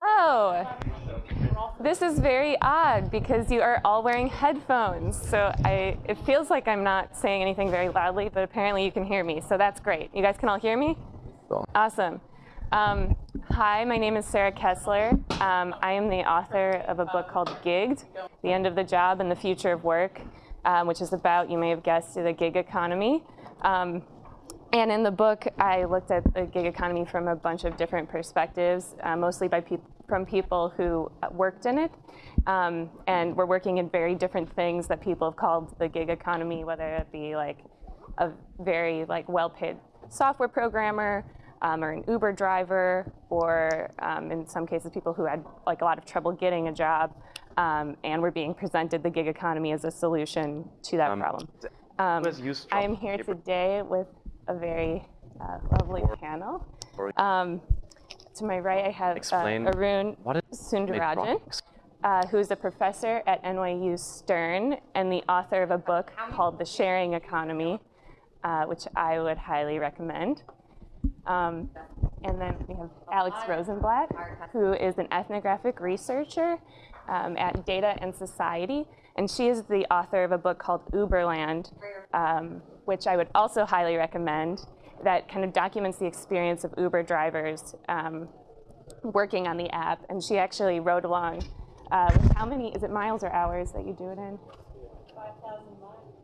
Oh, this is very odd because you are all wearing headphones. So it feels like I'm not saying anything very loudly, but apparently you can hear me. So that's great. You guys can all hear me? Awesome. Hi, my name is Sarah Kessler. I am the author of a book called Gigged, The End of the Job and the Future of Work, which is about, you may have guessed, the gig economy. And in the book, I looked at the gig economy from a bunch of different perspectives, mostly from people who worked in it, and were working in very different things that people have called the gig economy, whether it be like a very well-paid software programmer, or an Uber driver, or in some cases people who had a lot of trouble getting a job, and were being presented the gig economy as a solution to that problem. I am here today with a very lovely panel. To my right, I have Arun Sundararajan, who is a professor at NYU Stern and the author of a book called The Sharing Economy, which I would highly recommend. And then we have Alex Rosenblat, who is an ethnographic researcher at Data and Society, and she is the author of a book called Uberland, which I would also highly recommend, that kind of documents the experience of Uber drivers working on the app. And she actually rode along with how many, is it miles or hours that you do it in? 5,000 miles,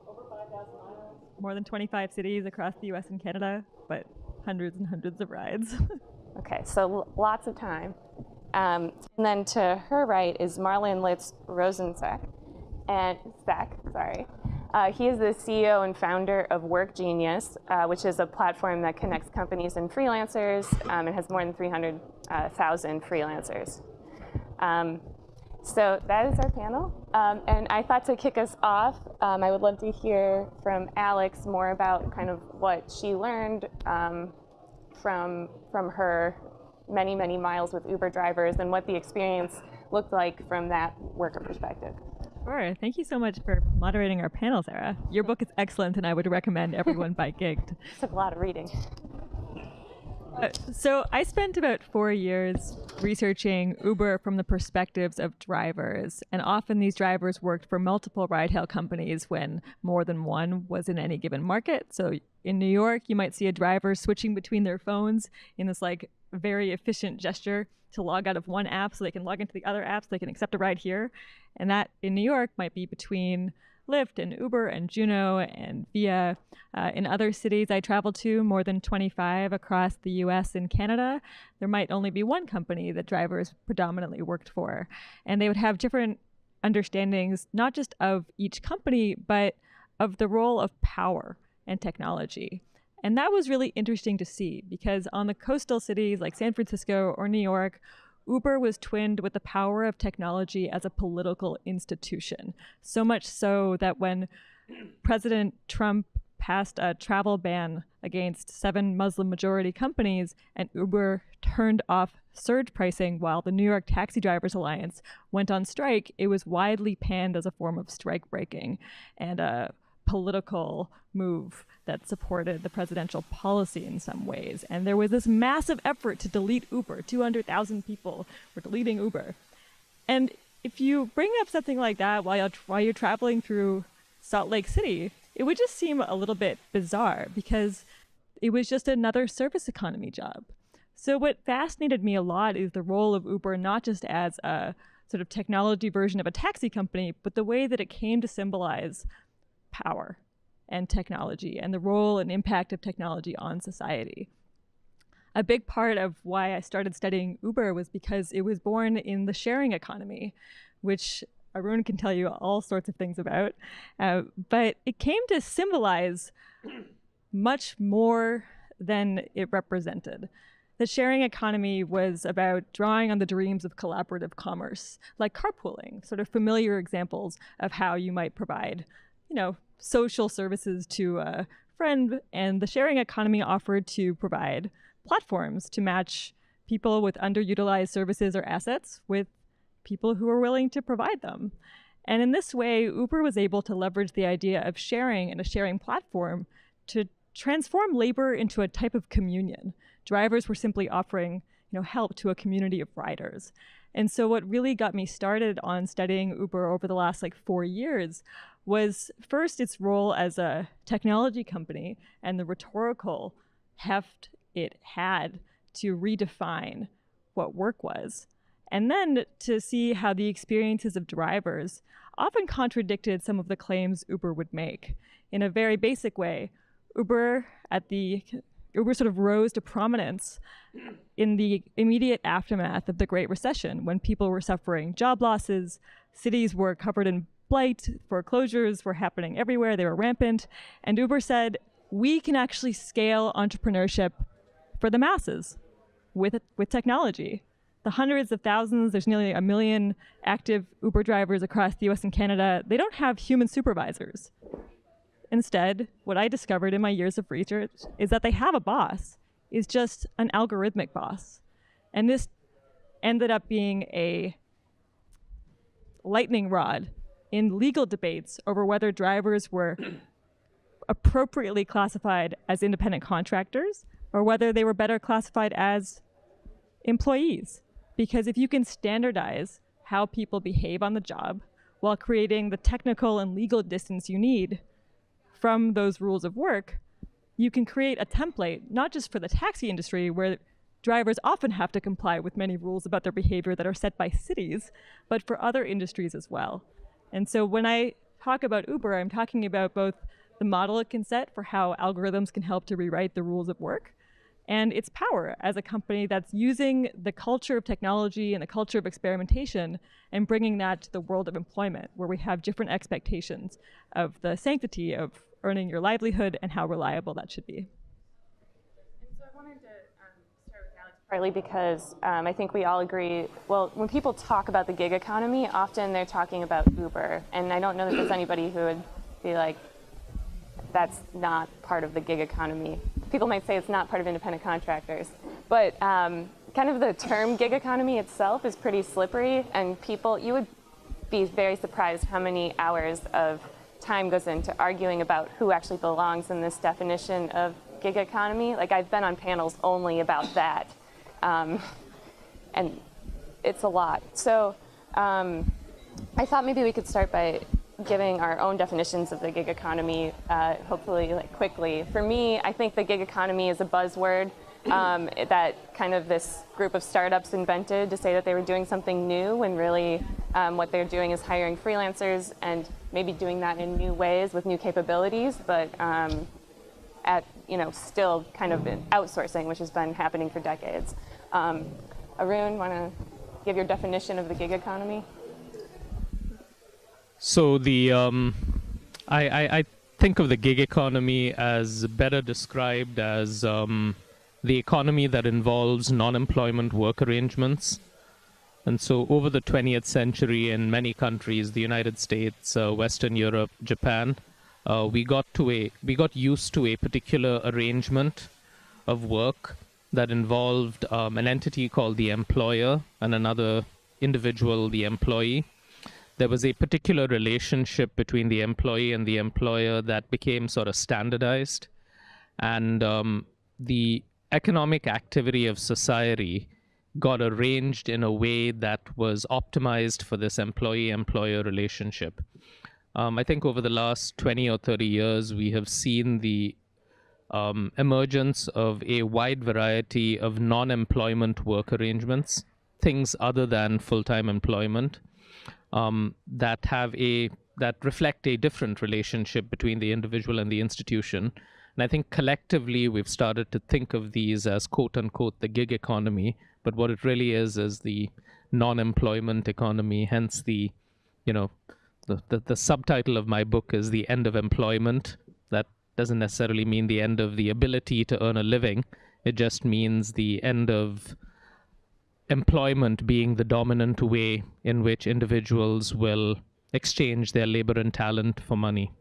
over 5,000 miles. More than 25 cities across the US and Canada, but hundreds and hundreds of rides. Okay, so lots of time. And then to her right is Marlon Litz-Rosenzweig, and he is the CEO and founder of WorkGenius, which is a platform that connects companies and freelancers, and has more than 300,000 freelancers. So that is our panel. And I thought to kick us off, I would love to hear from Alex more about kind of what she learned from her many, many miles with Uber drivers and what the experience looked like from that worker perspective. Sure. Thank you so much for moderating our panel, Sarah. Your book is excellent, and I would recommend everyone buy Gigged. Took a lot of reading. So I spent about 4 years researching Uber from the perspectives of drivers, and often these drivers worked for multiple ride-hail companies when more than one was in any given market. So in New York, you might see a driver switching between their phones in this very efficient gesture to log out of one app so they can log into the other app so they can accept a ride here. And that in New York might be between Lyft and Uber and Juno and Via. In other cities I traveled to, more than 25 across the US and Canada, there might only be one company that drivers predominantly worked for. And they would have different understandings, not just of each company, but of the role of power and technology. And that was really interesting to see, because on the coastal cities like San Francisco or New York, Uber was twinned with the power of technology as a political institution. So much so that when President Trump passed a travel ban against 7 Muslim-majority companies and Uber turned off surge pricing while the New York Taxi Drivers Alliance went on strike, it was widely panned as a form of strike breaking and a political move that supported the presidential policy in some ways. And there was this massive effort to delete Uber. 200,000 people were deleting Uber. And if you bring up something like that while you're traveling through Salt Lake City, it would just seem a little bit bizarre because it was just another service economy job. So what fascinated me a lot is the role of Uber, not just as a sort of technology version of a taxi company, but the way that it came to symbolize power and technology and the role and impact of technology on society. A big part of why I started studying Uber was because it was born in the sharing economy, which Arun can tell you all sorts of things about, but it came to symbolize much more than it represented. The sharing economy was about drawing on the dreams of collaborative commerce, like carpooling, sort of familiar examples of how you might provide, social services to a friend. And the sharing economy offered to provide platforms to match people with underutilized services or assets with people who are willing to provide them. And in this way, Uber was able to leverage the idea of sharing and a sharing platform to transform labor into a type of communion. Drivers were simply offering, help to a community of riders. And so what really got me started on studying Uber over the last 4 years was first its role as a technology company and the rhetorical heft it had to redefine what work was. And then to see how the experiences of drivers often contradicted some of the claims Uber would make. In a very basic way, Uber sort of rose to prominence in the immediate aftermath of the Great Recession, when people were suffering job losses, cities were covered in blight, foreclosures were happening everywhere, they were rampant, and Uber said, we can actually scale entrepreneurship for the masses with technology. The hundreds of thousands, there's nearly 1 million active Uber drivers across the US and Canada, they don't have human supervisors. Instead, what I discovered in my years of research is that they have a boss, is just an algorithmic boss. And this ended up being a lightning rod in legal debates over whether drivers were appropriately classified as independent contractors or whether they were better classified as employees. Because if you can standardize how people behave on the job while creating the technical and legal distance you need from those rules of work, you can create a template, not just for the taxi industry, where drivers often have to comply with many rules about their behavior that are set by cities, but for other industries as well. And so when I talk about Uber, I'm talking about both the model it can set for how algorithms can help to rewrite the rules of work, and its power as a company that's using the culture of technology and the culture of experimentation and bringing that to the world of employment, where we have different expectations of the sanctity of earning your livelihood and how reliable that should be. And so I wanted to start with Alex, partly because I think we all agree, well, when people talk about the gig economy, often they're talking about Uber. And I don't know that there's anybody who would be like, that's not part of the gig economy. People might say it's not part of independent contractors. But kind of the term gig economy itself is pretty slippery, and you would be very surprised how many hours of time goes into arguing about who actually belongs in this definition of gig economy. I've been on panels only about that, and it's a lot. So I thought maybe we could start by giving our own definitions of the gig economy, hopefully quickly. For me, I think the gig economy is a buzzword that kind of this group of startups invented to say that they were doing something new, when really what they're doing is hiring freelancers and maybe doing that in new ways with new capabilities, but still kind of outsourcing, which has been happening for decades. Arun, want to give your definition of the gig economy? So I think of the gig economy as better described as the economy that involves non-employment work arrangements. And so over the 20th century in many countries, the United States, Western Europe, Japan, we got used to a particular arrangement of work that involved an entity called the employer and another individual, the employee. There was a particular relationship between the employee and the employer that became sort of standardized. And the economic activity of society got arranged in a way that was optimized for this employee-employer relationship. I think over the last 20 or 30 years, we have seen the emergence of a wide variety of non-employment work arrangements, things other than full-time employment, that reflect a different relationship between the individual and the institution. And I think collectively we've started to think of these as quote unquote the gig economy, but what it really is the non-employment economy. Hence the subtitle of my book is The End of Employment. That doesn't necessarily mean the end of the ability to earn a living. It just means the end of employment being the dominant way in which individuals will exchange their labor and talent for money.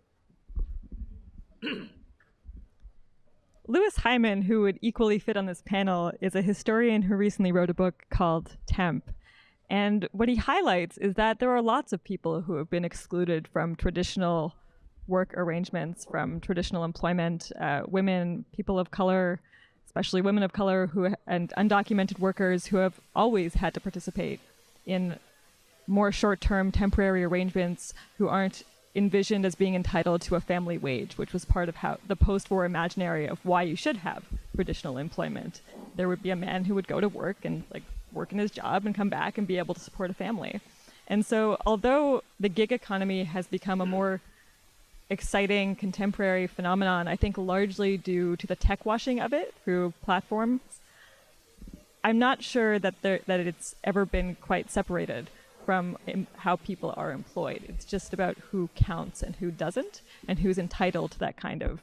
Louis Hyman, who would equally fit on this panel, is a historian who recently wrote a book called Temp. And what he highlights is that there are lots of people who have been excluded from traditional work arrangements, from traditional employment, women, people of color, especially women of color and undocumented workers who have always had to participate in more short-term temporary arrangements, who aren't envisioned as being entitled to a family wage, which was part of how the post-war imaginary of why you should have traditional employment. There would be a man who would go to work and work in his job and come back and be able to support a family. And so although the gig economy has become a more exciting contemporary phenomenon, I think largely due to the tech washing of it through platforms, I'm not sure that it's ever been quite separated from how people are employed. It's just about who counts and who doesn't, and who's entitled to that kind of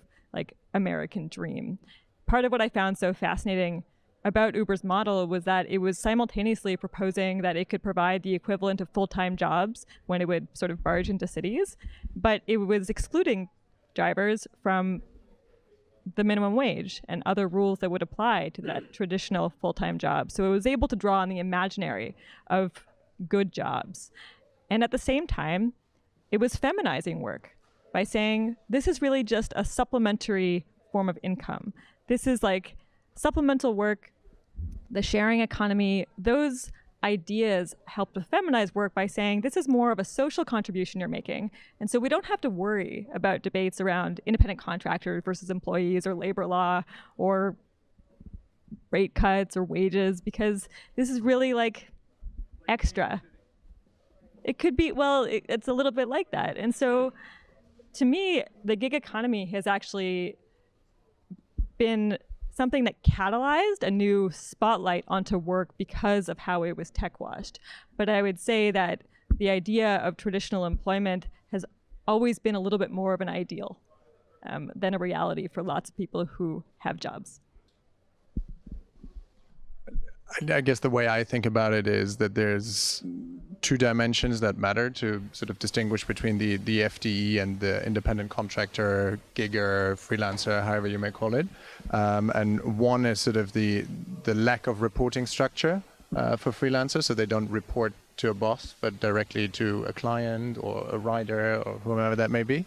American dream. Part of what I found so fascinating about Uber's model was that it was simultaneously proposing that it could provide the equivalent of full-time jobs when it would sort of barge into cities, but it was excluding drivers from the minimum wage and other rules that would apply to that traditional full-time job. So it was able to draw on the imaginary of good jobs. And at the same time, it was feminizing work by saying, this is really just a supplementary form of income. This is supplemental work, the sharing economy. Those ideas help to feminize work by saying this is more of a social contribution you're making. And so we don't have to worry about debates around independent contractors versus employees or labor law or rate cuts or wages, because this is really extra. It could be, it's a little bit like that. And so to me, the gig economy has actually been something that catalyzed a new spotlight onto work because of how it was tech washed. But I would say that the idea of traditional employment has always been a little bit more of an ideal than a reality for lots of people who have jobs. I guess the way I think about it is that there's two dimensions that matter to sort of distinguish between the FTE and the independent contractor, gigger, freelancer, however you may call it. And one is sort of the lack of reporting structure for freelancers, so they don't report to a boss, but directly to a client or a rider or whomever that may be.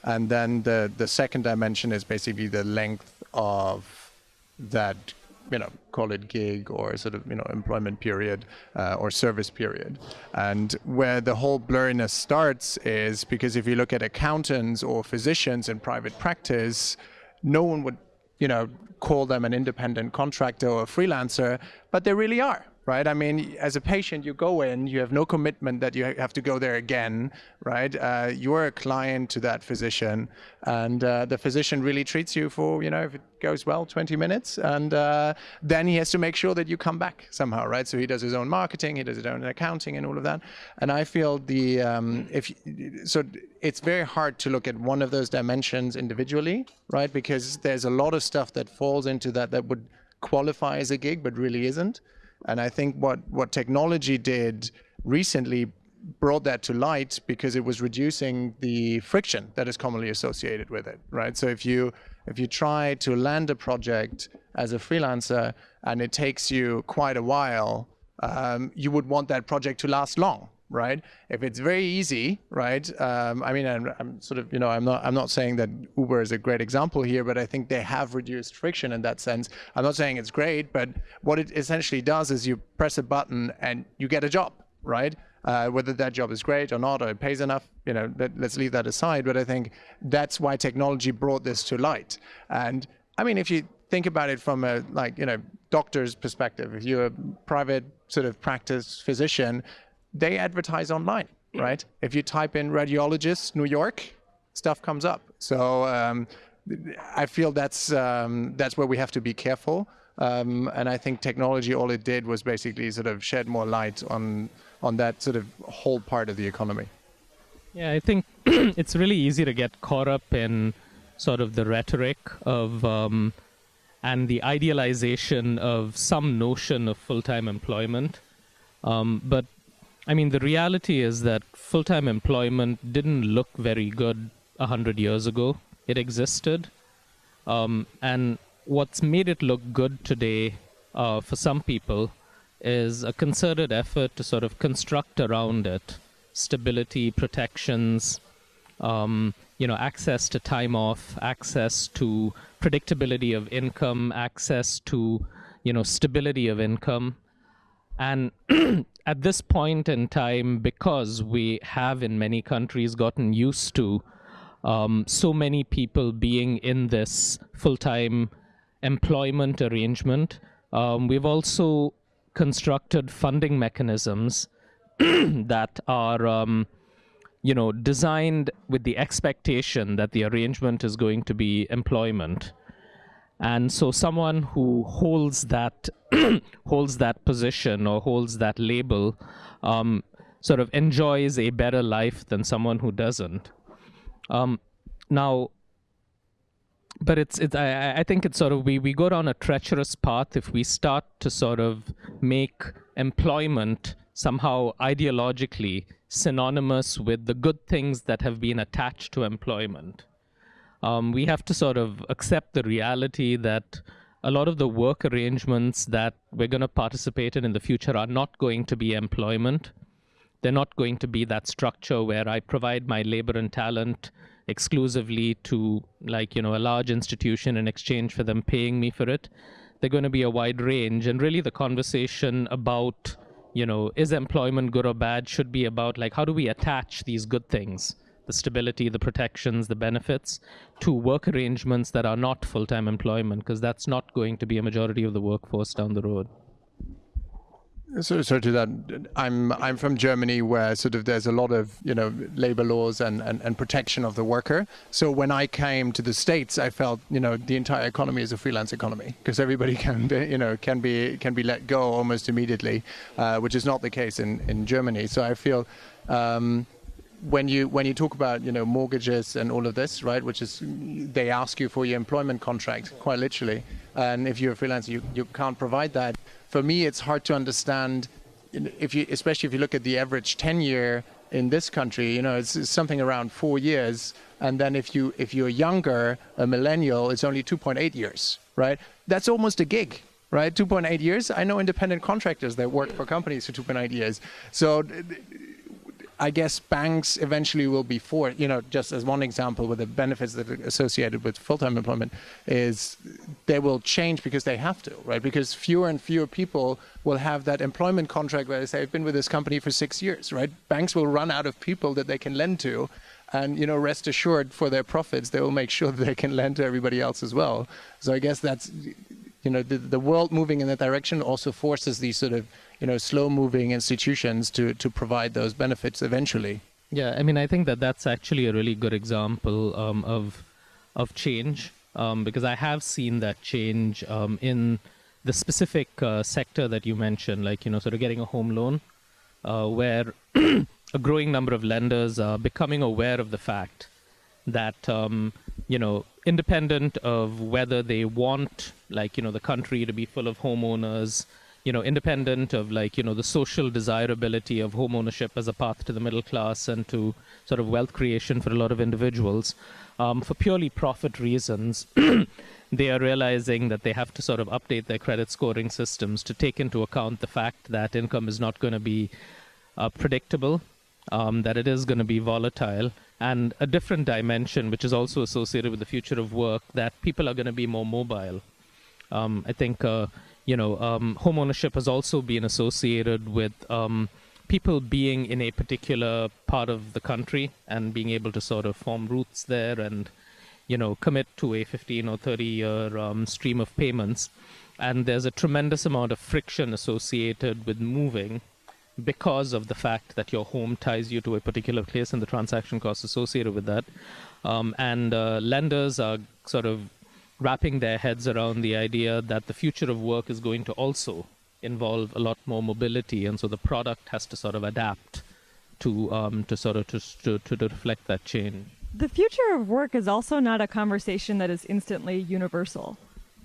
And then the second dimension is basically the length of that, call it gig or sort of, employment period or service period. And where the whole blurriness starts is because if you look at accountants or physicians in private practice, no one would, call them an independent contractor or a freelancer, but they really are. Right? I mean, as a patient, you go in, you have no commitment that you have to go there again, right? You're a client to that physician, and the physician really treats you for, if it goes well, 20 minutes, and then he has to make sure that you come back somehow, right? So he does his own marketing, he does his own accounting and all of that. And I feel so it's very hard to look at one of those dimensions individually, right? Because there's a lot of stuff that falls into that would qualify as a gig, but really isn't. And I think what technology did recently brought that to light because it was reducing the friction that is commonly associated with it, right? So if you try to land a project as a freelancer and it takes you quite a while, you would want that project to last long, right? If it's very easy, right? I'm sort of, I'm not saying that Uber is a great example here, but I think they have reduced friction in that sense. I'm not saying it's great, but what it essentially does is you press a button and you get a job, right? Whether that job is great or not, or it pays enough, let's leave that aside. But I think that's why technology brought this to light. And I mean, if you think about it from a doctor's perspective, if you're a private sort of practice physician, they advertise online, right? If you type in radiologist, New York, stuff comes up. So I feel that's where we have to be careful. And I think technology, all it did was basically sort of shed more light on that sort of whole part of the economy. Yeah, I think it's really easy to get caught up in sort of the rhetoric of and the idealization of some notion of full-time employment. But I mean, the reality is that full-time employment didn't look very good 100 years ago. It existed. And what's made it look good today for some people is a concerted effort to sort of construct around it stability, protections, access to time off, access to predictability of income, access to, stability of income. And at this point in time, because we have in many countries gotten used to so many people being in this full-time employment arrangement, we've also constructed funding mechanisms that are, designed with the expectation that the arrangement is going to be employment. And so someone who holds that holds that position or holds that label sort of enjoys a better life than someone who doesn't. Now, but I think it's sort of, we go down a treacherous path if we start to sort of make employment somehow ideologically synonymous with the good things that have been attached to employment. We have to sort of accept the reality that a lot of the work arrangements that we're going to participate in the future are not going to be employment. They're not going to be that structure where I provide my labor and talent exclusively to, like, a large institution in exchange for them paying me for it. They're going to be a wide range. And really the conversation about, is employment good or bad should be about, like, how do we attach these good things, the stability, the protections, the benefits, to work arrangements that are not full-time employment, because that's not going to be a majority of the workforce down the road. So to that, I'm from Germany, where sort of there's a lot of labor laws and protection of the worker. So when I came to the States, I felt the entire economy is a freelance economy, because everybody can be let go almost immediately, which is not the case in Germany. So I feel when you talk about mortgages and all of this, right, which is they ask you for your employment contract quite literally, and if you're a freelancer, you can't provide that. For me, it's hard to understand, especially if you look at the average tenure in this country, it's something around 4 years. And then if you're younger, a millennial, it's only 2.8 years, right? That's almost a gig, right? 2.8 years. I know independent contractors that work for companies for 2.8 years. So I guess banks eventually will be forced, just as one example with the benefits that are associated with full-time employment, is they will change because they have to, right? Because fewer and fewer people will have that employment contract where they say, I've been with this company for 6 years, right? Banks will run out of people that they can lend to, and, rest assured, for their profits, they will make sure that they can lend to everybody else as well. So I guess that's, the world moving in that direction also forces these sort of, slow-moving institutions to provide those benefits eventually. Yeah, I mean, I think that's actually a really good example of change, because I have seen that change in the specific sector that you mentioned, like, sort of getting a home loan, where a growing number of lenders are becoming aware of the fact that, independent of whether they want, like, the country to be full of homeowners, independent of, like, the social desirability of home ownership as a path to the middle class and to sort of wealth creation for a lot of individuals, for purely profit reasons, they are realizing that they have to sort of update their credit scoring systems to take into account the fact that income is not going to be predictable, that it is going to be volatile, and a different dimension, which is also associated with the future of work, that people are going to be more mobile. I think home ownership has also been associated with people being in a particular part of the country and being able to sort of form roots there and, commit to a 15 or 30-year stream of payments. And there's a tremendous amount of friction associated with moving because of the fact that your home ties you to a particular place and the transaction costs associated with that. And lenders are sort of wrapping their heads around the idea that the future of work is going to also involve a lot more mobility, and so the product has to sort of adapt to reflect that change. The future of work is also not a conversation that is instantly universal.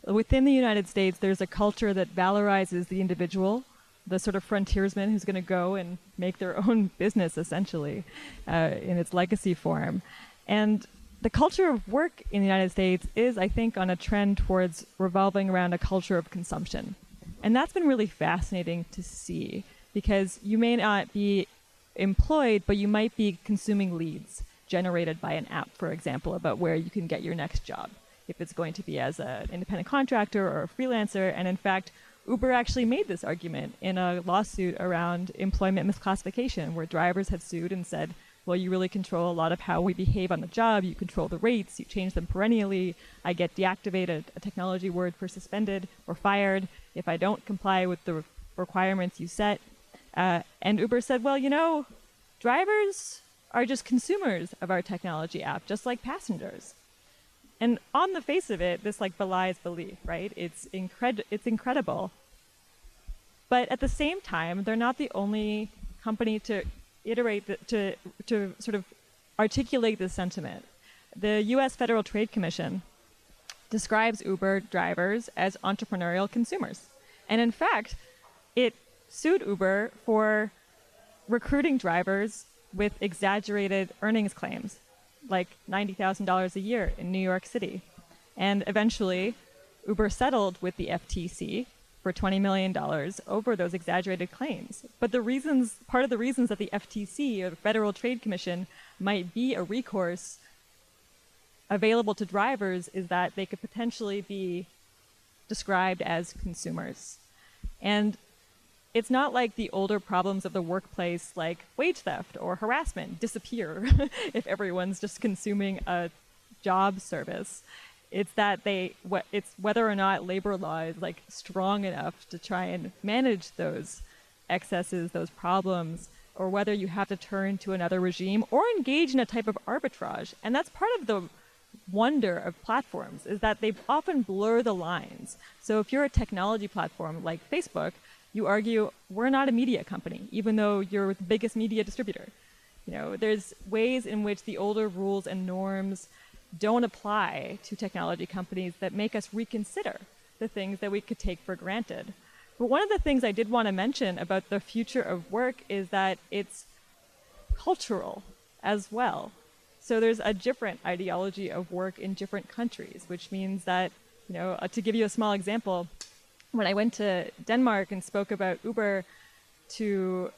Within the United States, there's a culture that valorizes the individual, the sort of frontiersman who's going to go and make their own business, essentially, in its legacy form. And the culture of work in the United States is, I think, on a trend towards revolving around a culture of consumption. And that's been really fascinating to see, because you may not be employed, but you might be consuming leads, generated by an app, for example, about where you can get your next job, if it's going to be as an independent contractor or a freelancer. And in fact, Uber actually made this argument in a lawsuit around employment misclassification, where drivers had sued and said, well, you really control a lot of how we behave on the job. You control the rates. You change them perennially. I get deactivated, a technology word for suspended or fired, if I don't comply with the requirements you set. And Uber said, well, you know, drivers are just consumers of our technology app, just like passengers. And on the face of it, this like belies belief, right? It's incredible. But at the same time, they're not the only company to iterate, to sort of articulate this sentiment. The US Federal Trade Commission describes Uber drivers as entrepreneurial consumers. And in fact, it sued Uber for recruiting drivers with exaggerated earnings claims, like $90,000 a year in New York City. And eventually, Uber settled with the FTC for $20 million over those exaggerated claims. But part of the reasons that the FTC, or the Federal Trade Commission, might be a recourse available to drivers is that they could potentially be described as consumers. And it's not like the older problems of the workplace, like wage theft or harassment, disappear if everyone's just consuming a job service. It's that it's whether or not labor law is like strong enough to try and manage those excesses, those problems, or whether you have to turn to another regime or engage in a type of arbitrage. And that's part of the wonder of platforms, is that they often blur the lines. So if you're a technology platform like Facebook, you argue, we're not a media company, even though you're the biggest media distributor. You know, there's ways in which the older rules and norms don't apply to technology companies that make us reconsider the things that we could take for granted. But one of the things I did want to mention about the future of work is that it's cultural as well. So there's a different ideology of work in different countries, which means that, you know, to give you a small example, when I went to Denmark and spoke about Uber to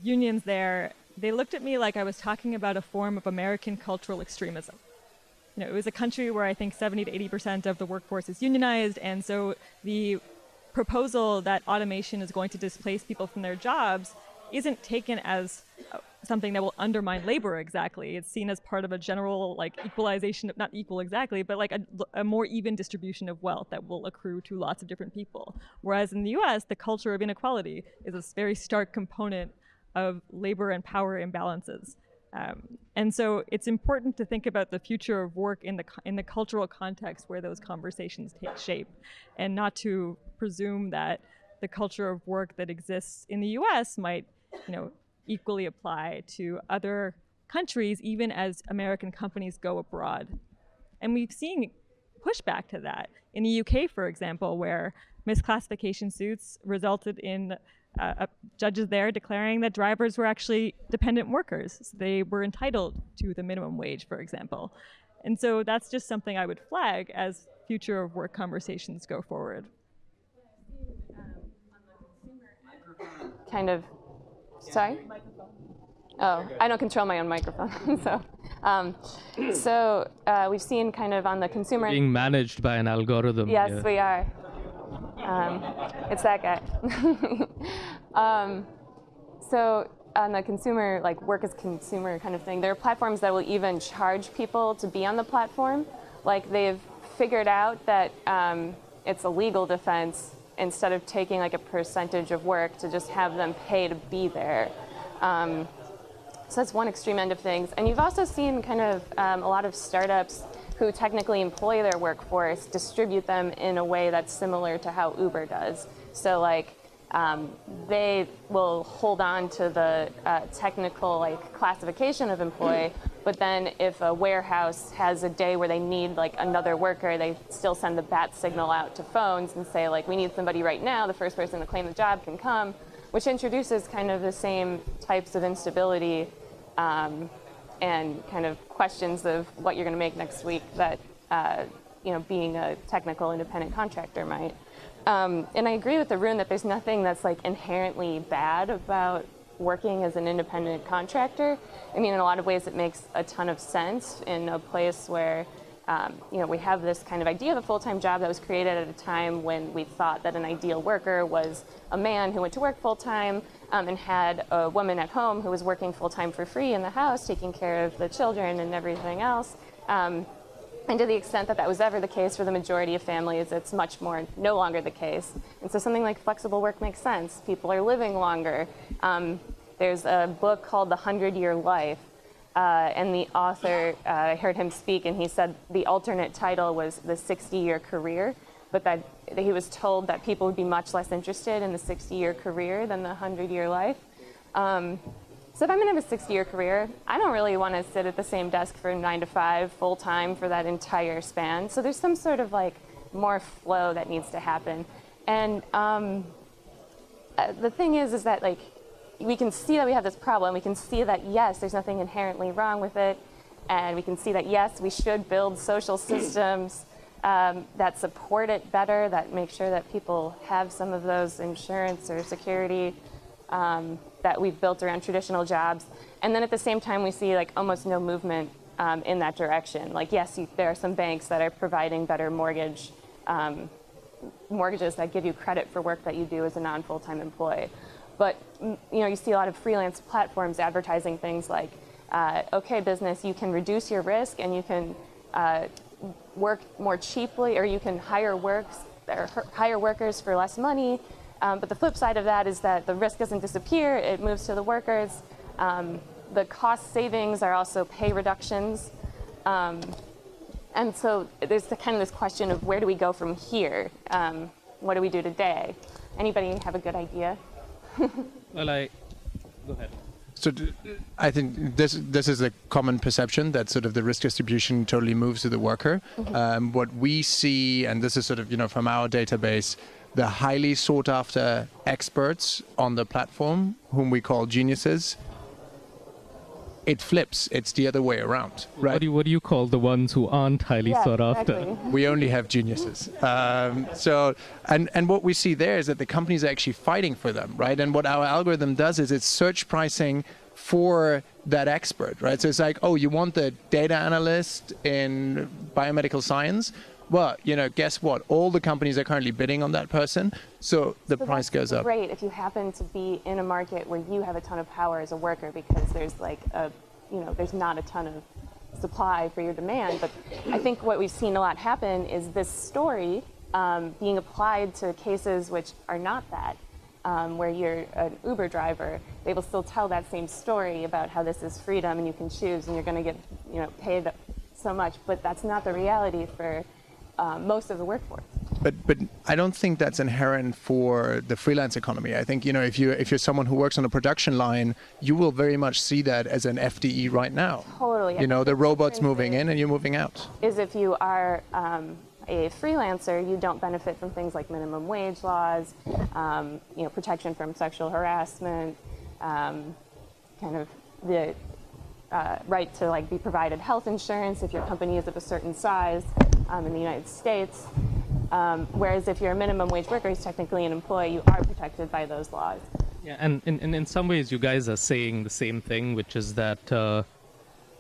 unions there, they looked at me like I was talking about a form of American cultural extremism. You know, it was a country where I think 70 to 80% of the workforce is unionized, and so the proposal that automation is going to displace people from their jobs isn't taken as something that will undermine labor exactly. It's seen as part of a general like equalization, not equal exactly, but like a more even distribution of wealth that will accrue to lots of different people. Whereas in the US, the culture of inequality is a very stark component of labor and power imbalances. And so it's important to think about the future of work in the cultural context where those conversations take shape, and not to presume that the culture of work that exists in the US might, you know, equally apply to other countries, even as American companies go abroad. And we've seen pushback to that. In the UK, for example, where misclassification suits resulted in judges there declaring that drivers were actually dependent workers. So they were entitled to the minimum wage, for example. And so that's just something I would flag as future of work conversations go forward. Kind of, sorry? Oh, I don't control my own microphone. So we've seen kind of on the consumer... Being managed by an algorithm. Yes, yeah. we are. It's that guy. So on the consumer, like work as consumer kind of thing, there are platforms that will even charge people to be on the platform. Like they've figured out that it's a legal defense, instead of taking like a percentage of work, to just have them pay to be there. So that's one extreme end of things. And you've also seen kind of a lot of startups who technically employ their workforce distribute them in a way that's similar to how Uber does. So like they will hold on to the technical like classification of employee, but then if a warehouse has a day where they need like another worker, they still send the bat signal out to phones and say like, we need somebody right now, the first person to claim the job can come, which introduces kind of the same types of instability and kind of questions of what you're going to make next week that you know, being a technical independent contractor might. And I agree with Arun that there's nothing that's like inherently bad about working as an independent contractor. I mean, in a lot of ways, it makes a ton of sense in a place where, we have this kind of idea of a full-time job that was created at a time when we thought that an ideal worker was a man who went to work full-time and had a woman at home who was working full-time for free in the house, taking care of the children and everything else. And to the extent that that was ever the case for the majority of families, it's much more no longer the case. And so something like flexible work makes sense. People are living longer. There's a book called The 100-Year Life, and the author, I heard him speak, and he said the alternate title was The 60-Year Career, but that he was told that people would be much less interested in the 60-year career than the 100-year life. So if I'm going to have a 60-year career, I don't really want to sit at the same desk for 9 to 5 full-time for that entire span. So there's some sort of like more flow that needs to happen. And the thing is that like we can see that we have this problem. We can see that, yes, there's nothing inherently wrong with it. And we can see that, yes, we should build social systems that support it better, that make sure that people have some of those insurance or security that we've built around traditional jobs. And then at the same time, we see like almost no movement in that direction. Like, yes, there are some banks that are providing better mortgages that give you credit for work that you do as a non-full-time employee. But you see a lot of freelance platforms advertising things like, okay, business, you can reduce your risk and you can work more cheaply, or you can hire workers for less money. But the flip side of that is that the risk doesn't disappear, it moves to the workers. The cost savings are also pay reductions. And so there's kind of this question of where do we go from here? What do we do today? Anybody have a good idea? Well, go ahead. So I think this is a common perception that sort of the risk distribution totally moves to the worker. Mm-hmm. What we see, and this is sort of, from our database, the highly sought after experts on the platform, whom we call geniuses, it flips. It's the other way around, right? What do you call the ones who aren't highly sought after? We only have geniuses. And what we see there is that the companies are actually fighting for them, right? And what our algorithm does is it's search pricing for that expert, right? So it's like, oh, you want the data analyst in biomedical science? Well, guess what? All the companies are currently bidding on that person, so the price goes up. Great if you happen to be in a market where you have a ton of power as a worker, because there's like there's not a ton of supply for your demand. But I think what we've seen a lot happen is this story being applied to cases which are not that, where you're an Uber driver. They will still tell that same story about how this is freedom and you can choose and you're going to get paid so much, but that's not the reality for most of the workforce. But I don't think that's inherent for the freelance economy. I think if you're someone who works on a production line, you will very much see that as an FTE right now. Totally. The robots moving in and you're moving out. Is if you are a freelancer, you don't benefit from things like minimum wage laws, protection from sexual harassment, kind of the right to be provided health insurance if your company is of a certain size in the United States. Whereas if you're a minimum wage worker who's technically an employee, you are protected by those laws. Yeah, and in some ways you guys are saying the same thing, which is that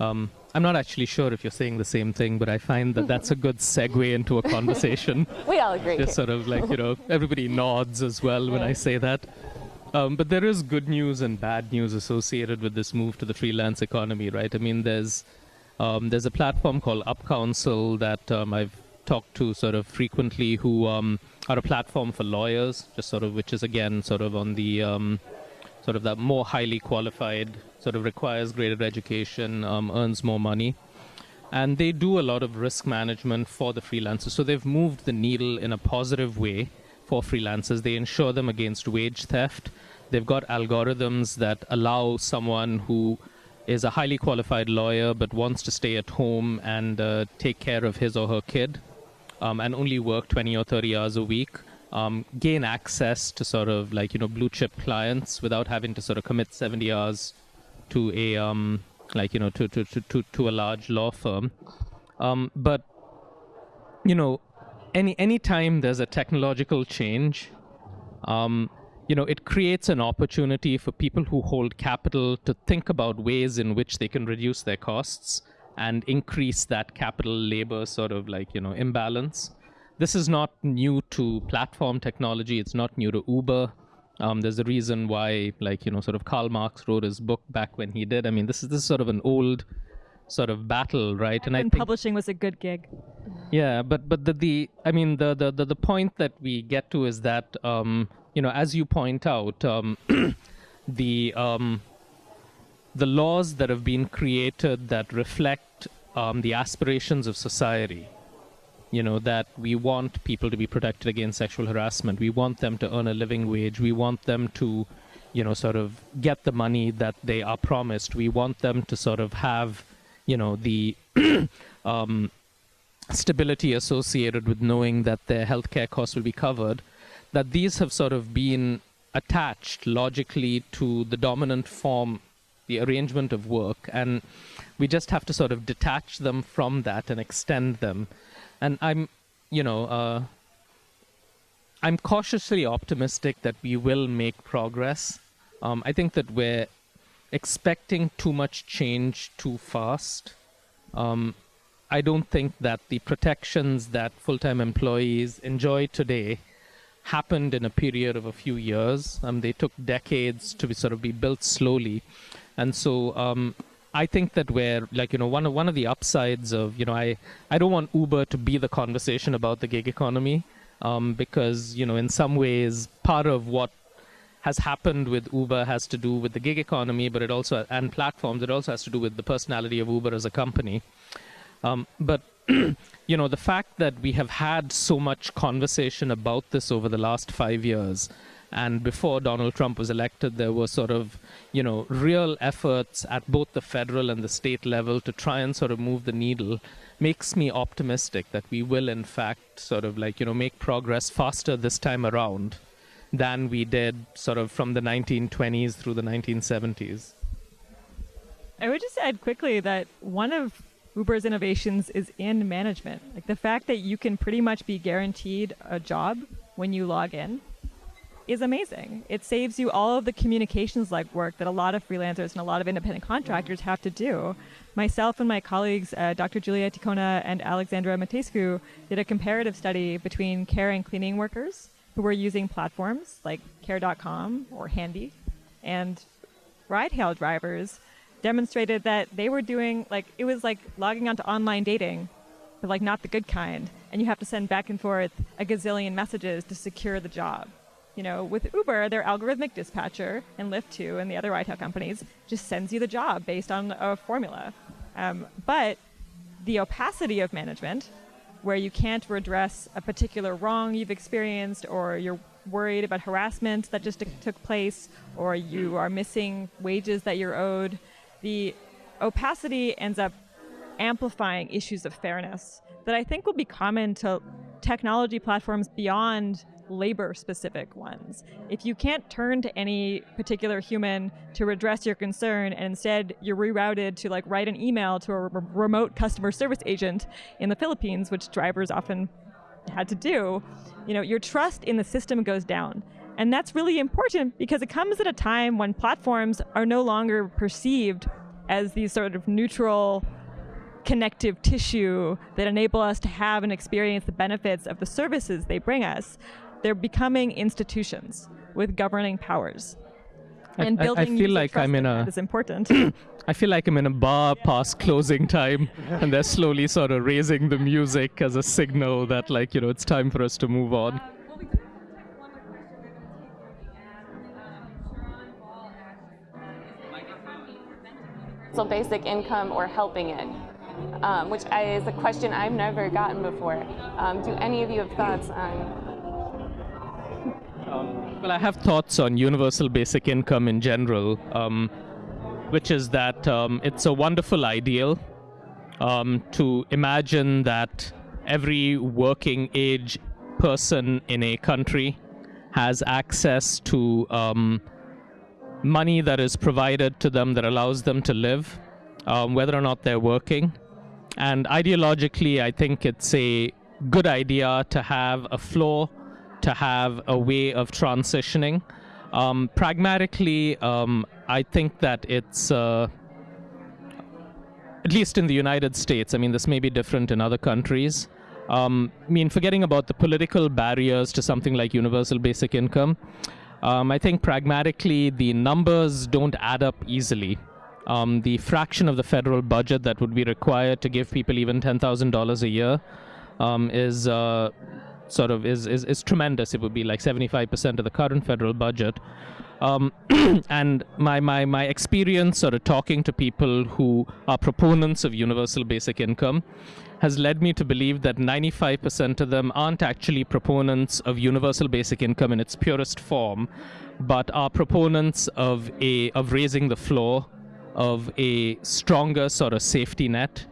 I'm not actually sure if you're saying the same thing, but I find that that's a good segue into a conversation. We all agree. Just sort of everybody nods as well when I say that. But there is good news and bad news associated with this move to the freelance economy, right? I mean, there's a platform called UpCounsel that I've talked to sort of frequently, who are a platform for lawyers, just sort of, which is again sort of on the sort of that more highly qualified, sort of requires greater education, earns more money. And they do a lot of risk management for the freelancers. So they've moved the needle in a positive way for freelancers. They insure them against wage theft. They've got algorithms that allow someone who is a highly qualified lawyer but wants to stay at home and take care of his or her kid and only work 20 or 30 hours a week, gain access to sort of blue chip clients without having to sort of commit 70 hours to a to a large law firm. But any time there's a technological change, it creates an opportunity for people who hold capital to think about ways in which they can reduce their costs and increase that capital labor sort of imbalance. This is not new to platform technology. It's not new to Uber. There's a reason why, sort of Karl Marx wrote his book back when he did. I mean, this is sort of an old sort of battle, right? And I think publishing was a good gig. Yeah, but the point that we get to is that as you point out, the laws that have been created that reflect the aspirations of society. That we want people to be protected against sexual harassment. We want them to earn a living wage. We want them to, sort of get the money that they are promised. We want them to sort of have, the stability associated with knowing that their healthcare costs will be covered. That these have sort of been attached logically to the dominant form, the arrangement of work. And we just have to sort of detach them from that and extend them. And I'm cautiously optimistic that we will make progress. I think that we're expecting too much change too fast. I don't think that the protections that full-time employees enjoy today happened in a period of a few years. They took decades to be built slowly. And so I think that we're one of the upsides of I don't want Uber to be the conversation about the gig economy because in some ways part of what has happened with Uber has to do with the gig economy, but and platforms. It also has to do with the personality of Uber as a company. But the fact that we have had so much conversation about this over the last 5 years. And before Donald Trump was elected, there were sort of, real efforts at both the federal and the state level to try and sort of move the needle, makes me optimistic that we will, in fact, sort of make progress faster this time around than we did sort of from the 1920s through the 1970s. I would just add quickly that one of Uber's innovations is in management. Like the fact that you can pretty much be guaranteed a job when you log in is amazing. It saves you all of the communications work that a lot of freelancers and a lot of independent contractors have to do. Myself and my colleagues, Dr. Julia Ticona and Alexandra Matescu, did a comparative study between care and cleaning workers who were using platforms like care.com or Handy, and ride-hail drivers demonstrated that they were doing, it was like logging onto online dating, but not the good kind, and you have to send back and forth a gazillion messages to secure the job. With Uber, their algorithmic dispatcher and Lyft too, and the other ride-hail companies just sends you the job based on a formula. But the opacity of management, where you can't redress a particular wrong you've experienced, or you're worried about harassment that just took place, or you are missing wages that you're owed, the opacity ends up amplifying issues of fairness that I think will be common to technology platforms beyond labor-specific ones. If you can't turn to any particular human to redress your concern, and instead you're rerouted to write an email to a remote customer service agent in the Philippines, which drivers often had to do, your trust in the system goes down. And that's really important because it comes at a time when platforms are no longer perceived as these sort of neutral connective tissue that enable us to have and experience the benefits of the services they bring us. They're becoming institutions with governing powers. And building I feel like I'm in a is important. I feel like I'm in a bar past closing time, and they're slowly sort of raising the music as a signal that it's time for us to move on. Well, we do have time for one more question. We're going to take one. Sharon Ball asks, is basic income or helping it? Which is a question I've never gotten before. Do any of you have thoughts on? Well, I have thoughts on universal basic income in general, which is that it's a wonderful ideal to imagine that every working age person in a country has access to money that is provided to them that allows them to live, whether or not they're working. And ideologically, I think it's a good idea to have a floor, to have a way of transitioning. Pragmatically, I think that it's, at least in the United States, I mean, this may be different in other countries. I mean, forgetting about the political barriers to something like universal basic income, I think pragmatically the numbers don't add up easily. The fraction of the federal budget that would be required to give people even $10,000 a year is is tremendous. It would be like 75% of the current federal budget. And my experience sort of talking to people who are proponents of universal basic income has led me to believe that 95% of them aren't actually proponents of universal basic income in its purest form, but are proponents of raising the floor, of a stronger sort of safety net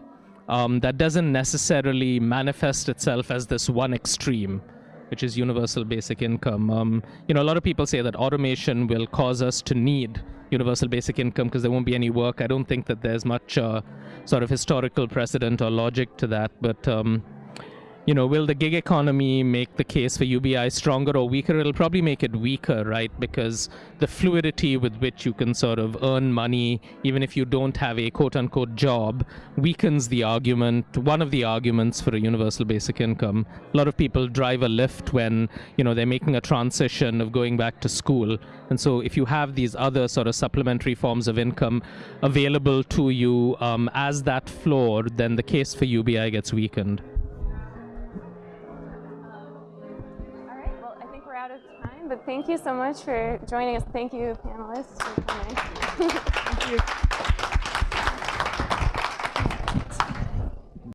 that doesn't necessarily manifest itself as this one extreme, which is universal basic income. A lot of people say that automation will cause us to need universal basic income because there won't be any work. I don't think that there's much sort of historical precedent or logic to that, but will the gig economy make the case for UBI stronger or weaker? It'll probably make it weaker, right? Because the fluidity with which you can sort of earn money, even if you don't have a quote-unquote job, weakens the argument, one of the arguments for a universal basic income. A lot of people drive a Lyft when, they're making a transition of going back to school. And so if you have these other sort of supplementary forms of income available to you as that floor, then the case for UBI gets weakened. But thank you so much for joining us. Thank you, panelists, for coming. Thank you.